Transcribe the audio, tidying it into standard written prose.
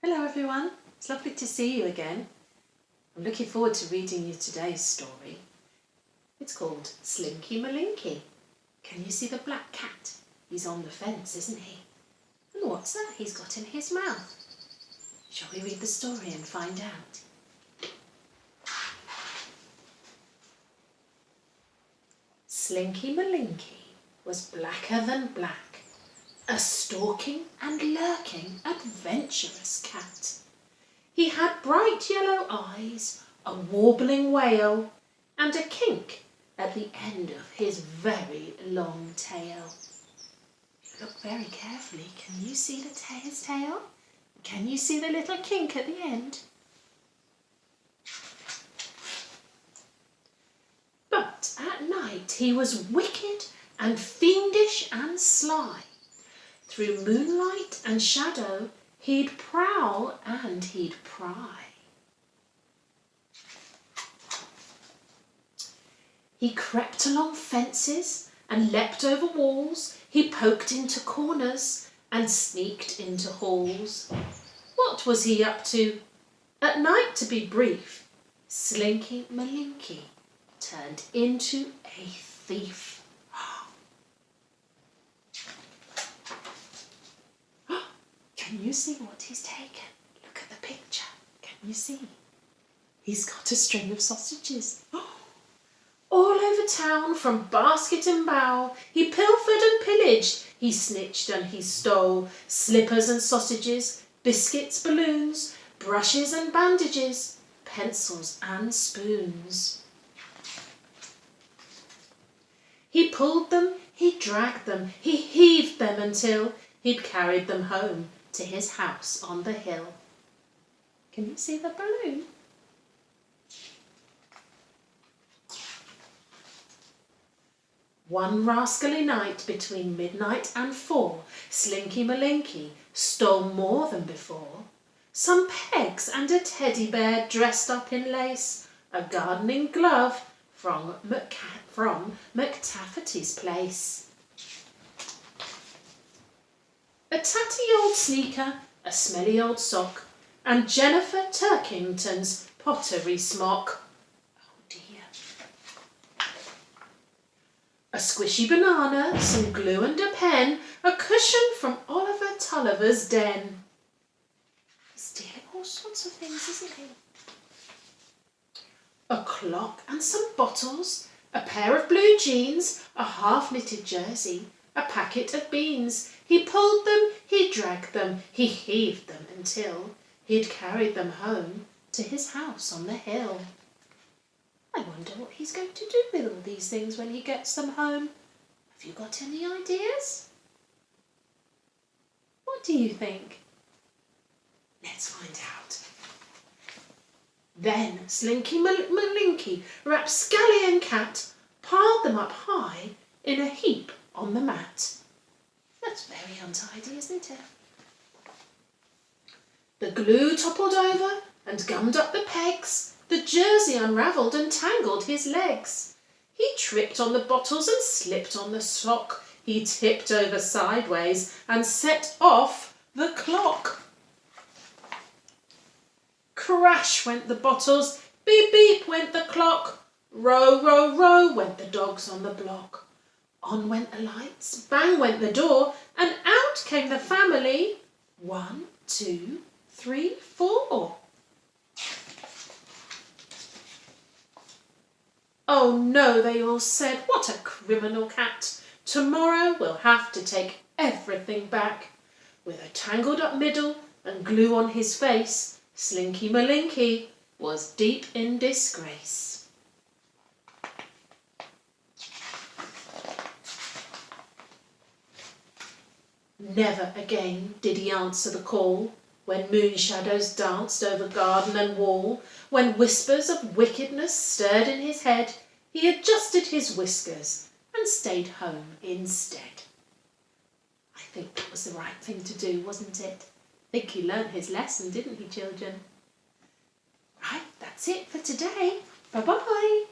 Hello everyone, it's lovely to see you again. I'm looking forward to reading you today's story. It's called Slinky Malinki. Can you see the black cat? He's on the fence, isn't he? And what's that he's got in his mouth? Shall we read the story and find out? Slinky Malinki was blacker than black, a stalking and lurking adventurous cat. He had bright yellow eyes, a warbling wail, and a kink at the end of his very long tail. Look very carefully. Can you see his tail? Can you see the little kink at the end? But at night he was wicked and fiendish and sly. Through moonlight and shadow he'd prowl and he'd pry. He crept along fences and leapt over walls. He poked into corners and sneaked into halls. What was he up to? At night, to be brief, Slinky Malinki turned into a thief. Can you see what he's taken? Look at the picture. Can you see? He's got a string of sausages. All over town, from basket and bough, he pilfered and pillaged. He snitched and he stole slippers and sausages, biscuits, balloons, brushes and bandages, pencils and spoons. He pulled them, he dragged them, he heaved them until he'd carried them home to his house on the hill. Can you see the balloon? One rascally night between midnight and 4, Slinky Malinki stole more than before. Some pegs and a teddy bear dressed up in lace, a gardening glove from McTafferty's place. A tatty old sneaker, a smelly old sock, and Jennifer Turkington's pottery smock. Oh dear. A squishy banana, some glue and a pen, a cushion from Oliver Tulliver's den. He's stealing all sorts of things, isn't he? A clock and some bottles, a pair of blue jeans, a half-knitted jersey, a packet of beans. He pulled them, he dragged them, he heaved them until he'd carried them home to his house on the hill. I wonder what he's going to do with all these things when he gets them home. Have you got any ideas? What do you think? Let's find out. Then Slinky Malinki, rapscallion cat, piled them up high in a heap on the mat. That's very untidy, isn't it? The glue toppled over and gummed up the pegs. The jersey unravelled and tangled his legs. He tripped on the bottles and slipped on the sock. He tipped over sideways and set off the clock. Crash went the bottles, beep beep went the clock. Row, row, row went the dogs on the block. On went the lights, bang went the door, and out came the family. 1, 2, 3, 4. Oh no, they all said, what a criminal cat. Tomorrow we'll have to take everything back. With a tangled up middle and glue on his face, Slinky Malinki was deep in disgrace. Never again did he answer the call, when moon shadows danced over garden and wall, when whispers of wickedness stirred in his head. He adjusted his whiskers and stayed home instead. I think that was the right thing to do, wasn't it? I think he learned his lesson, didn't he, children? Right, that's it for today. Bye-bye.